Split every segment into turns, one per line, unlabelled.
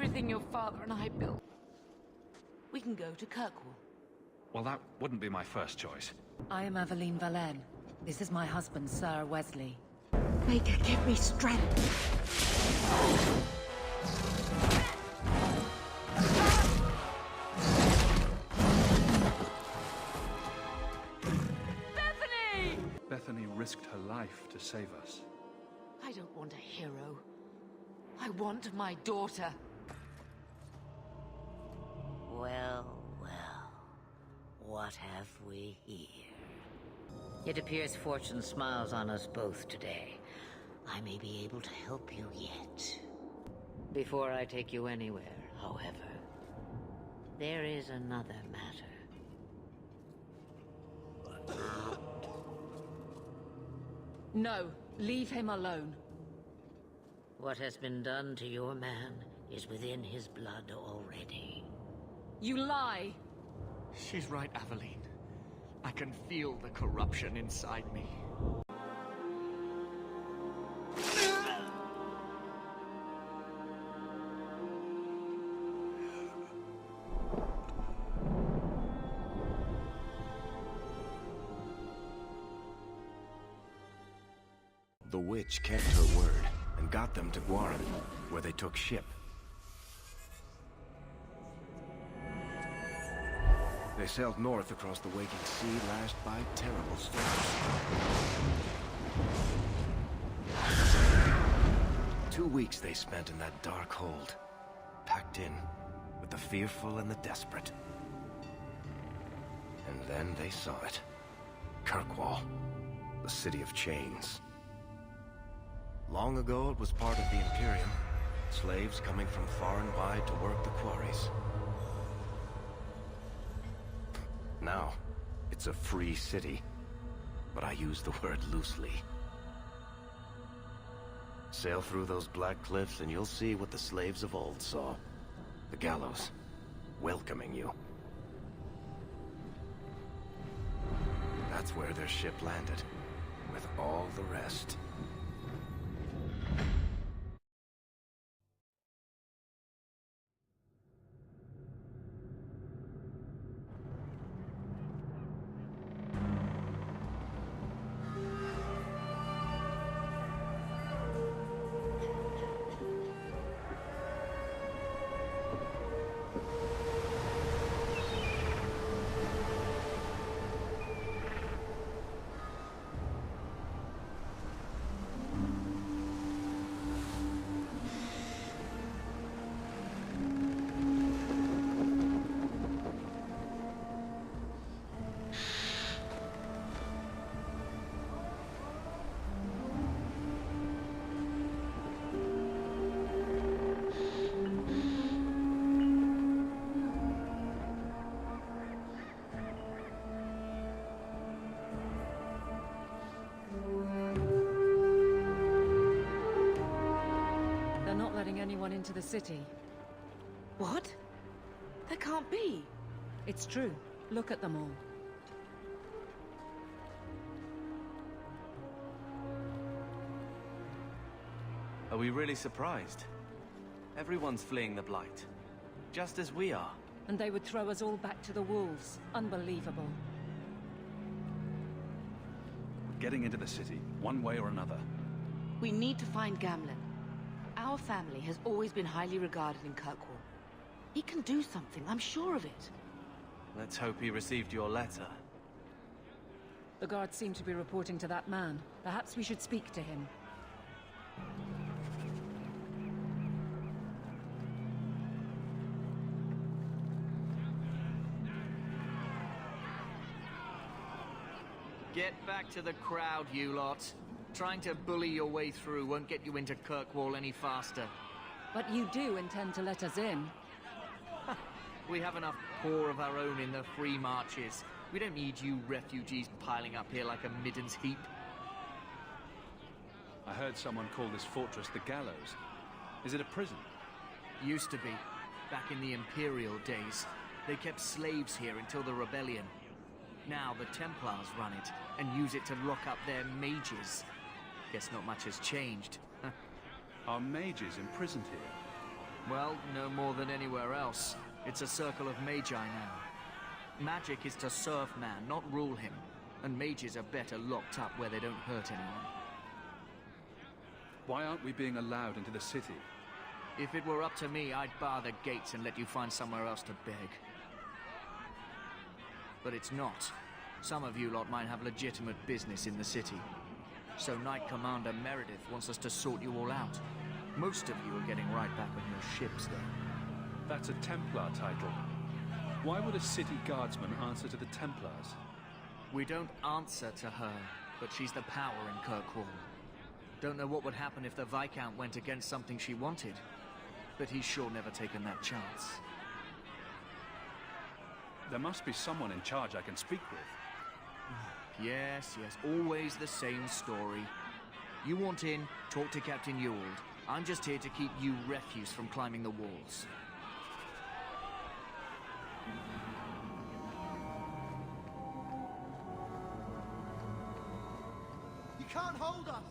everything your father and I built. We can go to Kirkwall.
Well, that wouldn't be my first choice.
I am Aveline Valenne. This is my husband, Sir Wesley.
Make her give me strength. Bethany!
Bethany risked her life to save us.
I don't want a hero. I want my daughter.
Well, what have we here? It appears fortune smiles on us both today. I may be able to help you yet. Before I take you anywhere, however, there is another matter.
No, leave him alone.
What has been done to your man is within his blood already.
You lie!
She's right, Aveline. I can feel the corruption inside me.
The witch kept her word and got them to Guaran, where they took ship. They sailed north across the waking sea, lashed by terrible storms. 2 weeks they spent in that dark hold, packed in with the fearful and the desperate. And then they saw it. Kirkwall, the city of chains. Long ago, it was part of the Imperium. Slaves coming from far and wide to work the quarries. Now, it's a free city, but I use the word loosely. Sail through those black cliffs and you'll see what the slaves of old saw. The gallows, welcoming you. That's where their ship landed, with all the rest.
Anyone into the city.
What? That can't be.
It's true. Look at them all.
Are we really surprised? Everyone's fleeing the Blight. Just as we are.
And they would throw us all back to the wolves. Unbelievable.
We're getting into the city, one way or another.
We need to find Gamlen. Our family has always been highly regarded in Kirkwall. He can do something, I'm sure of it.
Let's hope he received your letter.
The guards seem to be reporting to that man. Perhaps we should speak to him.
Get back to the crowd, you lot. Trying to bully your way through won't get you into Kirkwall any faster.
But you do intend to let us in.
We have enough poor of our own in the free marches. We don't need you refugees piling up here like a midden's heap.
I heard someone call this fortress the Gallows. Is it a prison?
Used to be. Back in the Imperial days. They kept slaves here until the rebellion. Now the Templars run it, and use it to lock up their mages. Guess not much has changed.
Are mages imprisoned here?
Well, no more than anywhere else. It's a circle of magi now. Magic is to serve man, not rule him. And mages are better locked up where they don't hurt anyone.
Why aren't we being allowed into the city?
If it were up to me, I'd bar the gates and let you find somewhere else to beg. But it's not. Some of you lot might have legitimate business in the city. So Knight Commander Meredith wants us to sort you all out. Most of you are getting right back on your ships then.
That's a Templar title. Why would a city guardsman answer to the Templars?
We don't answer to her, but she's the power in Kirkwall. Don't know what would happen if the Viscount went against something she wanted, but he's sure never taken that chance.
There must be someone in charge I can speak with.
Yes, always the same story. You want in, talk to Captain Ewald. I'm just here to keep you refuse from climbing the walls.
You can't hold us!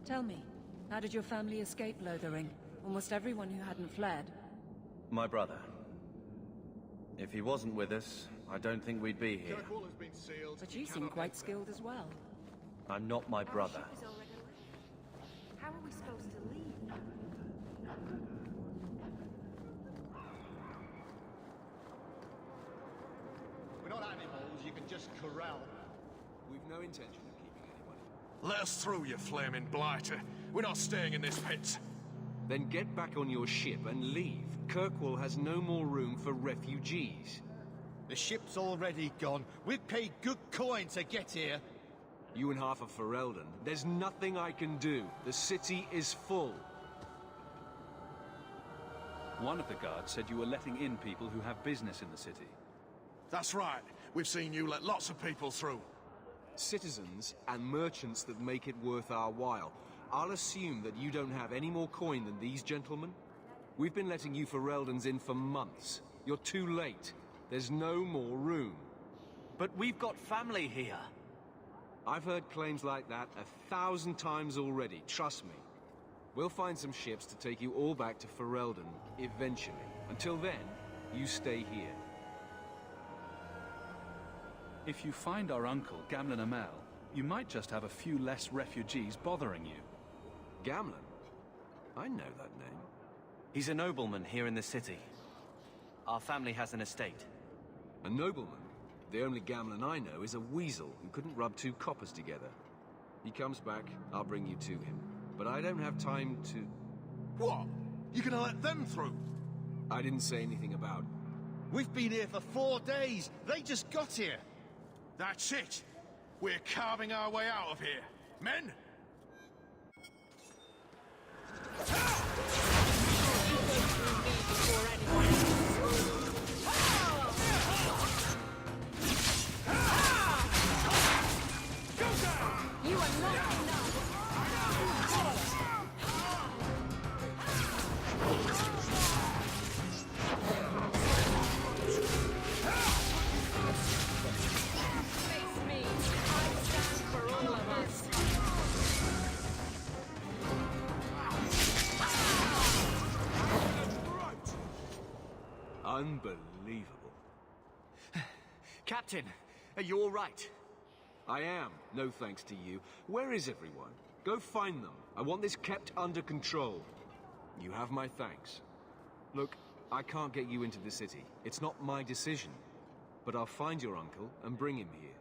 Tell me, how did your family escape Lothering? Almost everyone who hadn't fled.
My brother. If he wasn't with us, I don't think we'd be here.
Kirkwall has been sealed.
But you seem quite skilled as well.
I'm not my brother.
How are we supposed to leave?
We're not animals you can just corral.
We've no intention of keeping anybody.
Let us through, you flaming blighter. We're not staying in this pit.
Then get back on your ship and leave. Kirkwall has no more room for refugees.
The ship's already gone. We've paid good coin to get here.
You and half of Ferelden. There's nothing I can do. The city is full.
One of the guards said you were letting in people who have business in the city.
That's right. We've seen you let lots of people through.
Citizens and merchants that make it worth our while. I'll assume that you don't have any more coin than these gentlemen. We've been letting you Fereldans in for months. You're too late. There's no more room.
But we've got family here.
I've heard claims like that 1,000 times already, trust me. We'll find some ships to take you all back to Ferelden, eventually. Until then, you stay here.
If you find our uncle, Gamlen Amel, you might just have a few less refugees bothering you.
Gamlen? I know that name.
He's a nobleman here in the city. Our family has an estate.
A nobleman? The only Gamlen I know is a weasel who couldn't rub two coppers together. He comes back, I'll bring you to him. But I don't have time to...
What? You gonna let them through?
I didn't say anything about...
We've been here for 4 days. They just got here.
That's it. We're carving our way out of here. Men?
You are not enough! Face me! I stand for all of us!
Unbelievable.
Captain, are you all right?
I am, no thanks to you. Where is everyone? Go find them. I want this kept under control. You have my thanks. Look, I can't get you into the city. It's not my decision. But I'll find your uncle and bring him here.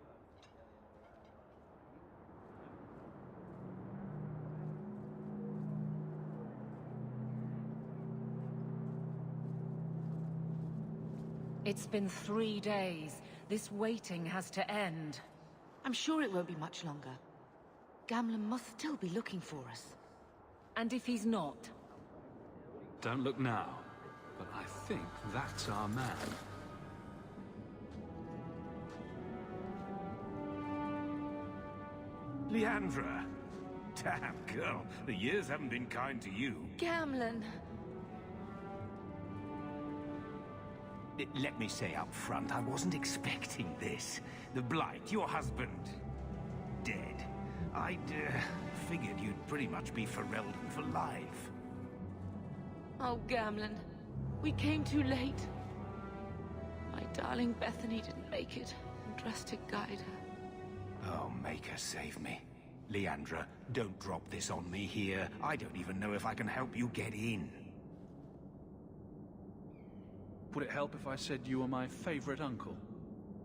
It's been 3 days. This waiting has to end.
I'm sure it won't be much longer. Gamlen must still be looking for us.
And if he's not?
Don't look now, but I think that's our man.
Leandra. Damn, girl. The years haven't been kind to you.
Gamlen!
Let me say up front, I wasn't expecting this. The Blight, your husband, dead. I'd figured you'd pretty much be Ferelden for life.
Oh, Gamlen. We came too late. My darling Bethany didn't make it, and Drastic guide her.
Oh, make her save me. Leandra, don't drop this on me here. I don't even know if I can help you get in.
Would it help if I said you were my favorite uncle?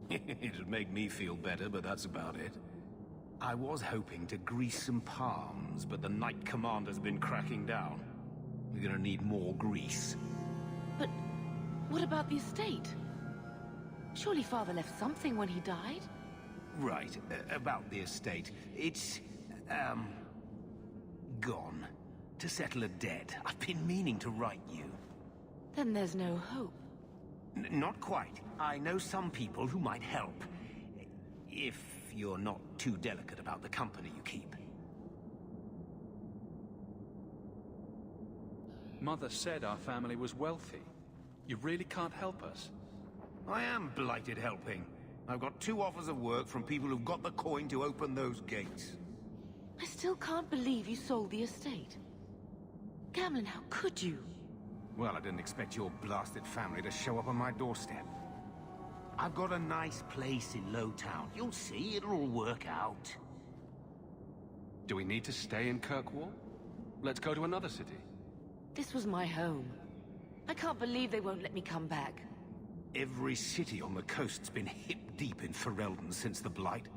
It'd make me feel better, but that's about it. I was hoping to grease some palms, but the Knight Commander's been cracking down. We're gonna need more grease.
But what about the estate? Surely Father left something when he died?
Right, about the estate. It's, gone. To settle a debt. I've been meaning to write you.
Then there's no hope.
Not quite. I know some people who might help. If you're not too delicate about the company you keep.
Mother said our family was wealthy. You really can't help us?
I am blighted helping. I've got 2 offers of work from people who've got the coin to open those gates.
I still can't believe you sold the estate. Gamlen, how could you?
Well, I didn't expect your blasted family to show up on my doorstep. I've got a nice place in Lowtown. You'll see, it'll all work out.
Do we need to stay in Kirkwall? Let's go to another city.
This was my home. I can't believe they won't let me come back.
Every city on the coast's been hip-deep in Ferelden since the Blight.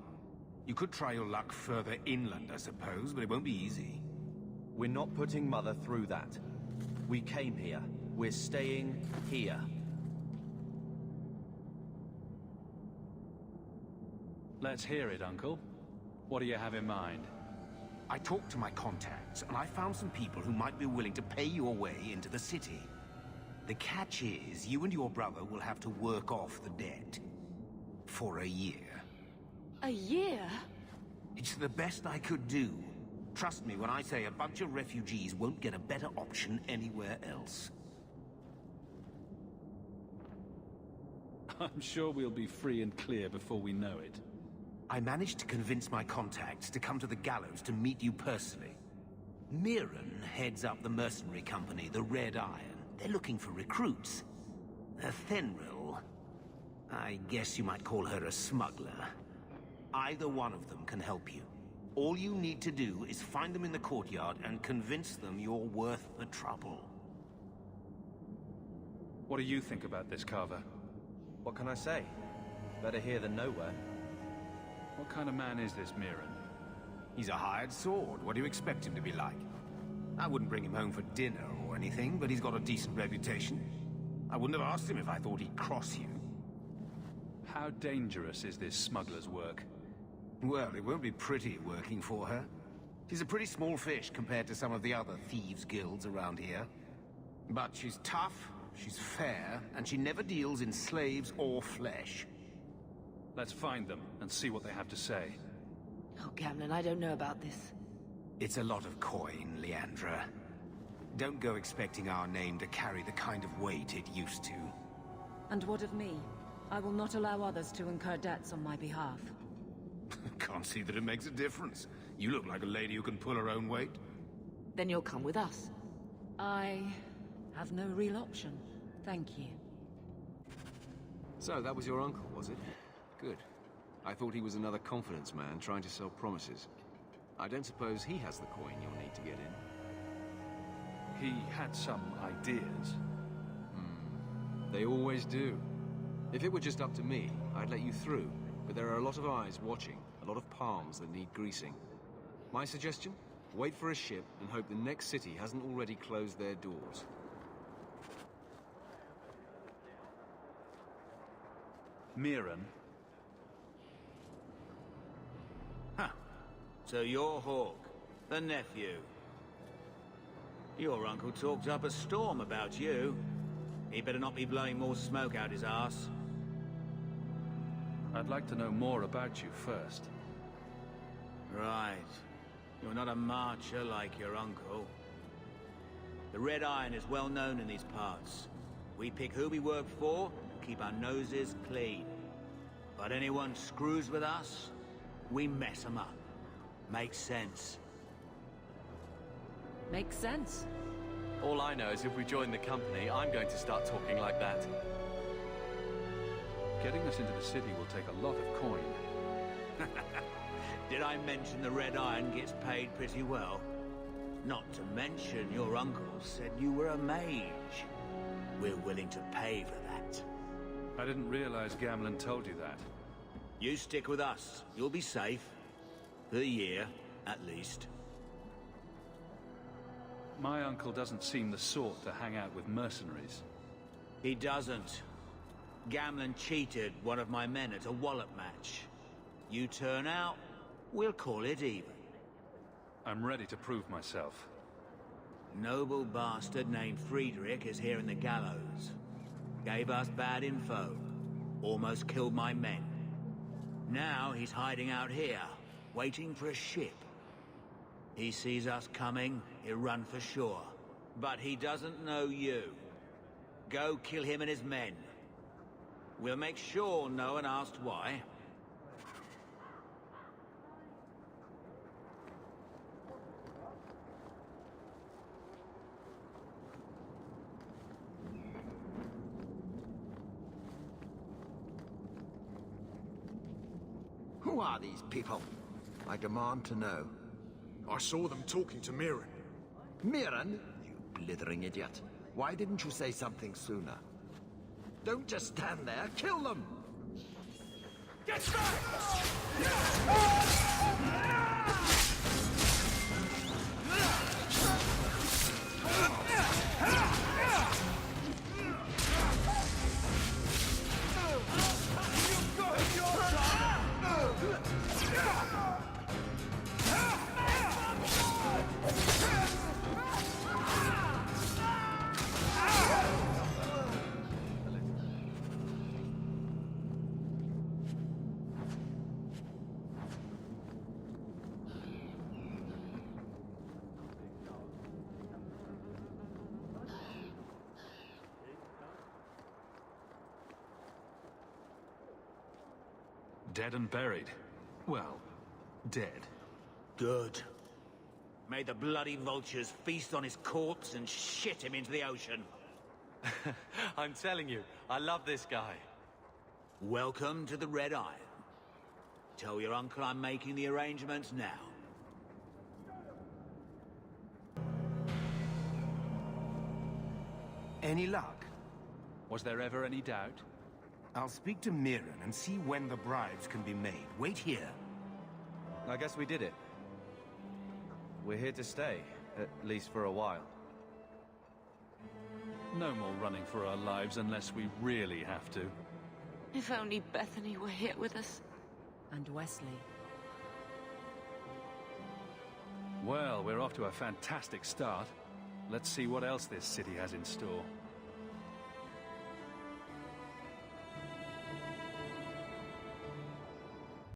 You could try your luck further inland, I suppose, but it won't be easy.
We're not putting Mother through that. We came here. We're staying here.
Let's hear it, Uncle. What do you have in mind?
I talked to my contacts, and I found some people who might be willing to pay your way into the city. The catch is, you and your brother will have to work off the debt. For a year.
A year?
It's the best I could do. Trust me when I say a bunch of refugees won't get a better option anywhere else.
I'm sure we'll be free and clear before we know it.
I managed to convince my contacts to come to the gallows to meet you personally. Mirren heads up the mercenary company, the Red Iron. They're looking for recruits. Fenril, I guess you might call her a smuggler. Either one of them can help you. All you need to do is find them in the courtyard and convince them you're worth the trouble.
What do you think about this, Carver?
What can I say? Better here than nowhere.
What kind of man is this Mirren?
He's a hired sword. What do you expect him to be like? I wouldn't bring him home for dinner or anything, but he's got a decent reputation. I wouldn't have asked him if I thought he'd cross you.
How dangerous is this smuggler's work?
Well, it won't be pretty working for her. She's a pretty small fish compared to some of the other thieves' guilds around here. But she's tough, she's fair, and she never deals in slaves or flesh.
Let's find them and see what they have to say.
Oh, Gamlen, I don't know about this.
It's a lot of coin, Leandra. Don't go expecting our name to carry the kind of weight it used to.
And what of me? I will not allow others to incur debts on my behalf.
Can't see that it makes a difference. You look like a lady who can pull her own weight.
Then you'll come with us.
I have no real option. Thank you.
So, that was your uncle, was it? Good. I thought he was another confidence man trying to sell promises. I don't suppose he has the coin you'll need to get in.
He had some ideas.
They always do. If it were just up to me, I'd let you through. But there are a lot of eyes watching, a lot of palms that need greasing. My suggestion? Wait for a ship and hope the next city hasn't already closed their doors.
Mirren?
Huh. So you're Hawk, the nephew. Your uncle talked up a storm about you. He better not be blowing more smoke out his ass.
I'd like to know more about you first.
Right. You're not a marcher like your uncle. The Red Iron is well known in these parts. We pick who we work for and keep our noses clean. But anyone screws with us, we mess them up. Makes sense.
Makes sense.
All I know is if we join the company, I'm going to start talking like that.
Getting us into the city will take a lot of coin.
Did I mention the Red Iron gets paid pretty well? Not to mention your uncle said you were a mage. We're willing to pay for that.
I didn't realize Gamlen told you that.
You stick with us. You'll be safe. For a year, at least.
My uncle doesn't seem the sort to hang out with mercenaries.
He doesn't. Gamlen cheated one of my men at a wallet match. You turn out, we'll call it even.
I'm ready to prove myself.
Noble bastard named Friedrich is here in the gallows. Gave us bad info. Almost killed my men. Now he's hiding out here, waiting for a ship. He sees us coming, he'll run for shore. But he doesn't know you. Go kill him and his men. We'll make sure no one asks why.
Who are these people? I demand to know.
I saw them talking to Mirren.
Mirren? You blithering idiot. Why didn't you say something sooner? Don't just stand there, kill them!
Get back!
Dead and buried. Well, dead.
Good. May the bloody vultures feast on his corpse and shit him into the ocean.
I'm telling you, I love this guy.
Welcome to the Red Iron. Tell your uncle I'm making the arrangements now.
Any luck?
Was there ever any doubt?
I'll speak to Mirren and see when the bribes can be made. Wait here.
I guess we did it. We're here to stay, at least for a while.
No more running for our lives unless we really have to.
If only Bethany were here with us.
And Wesley.
Well, we're off to a fantastic start. Let's see what else this city has in store.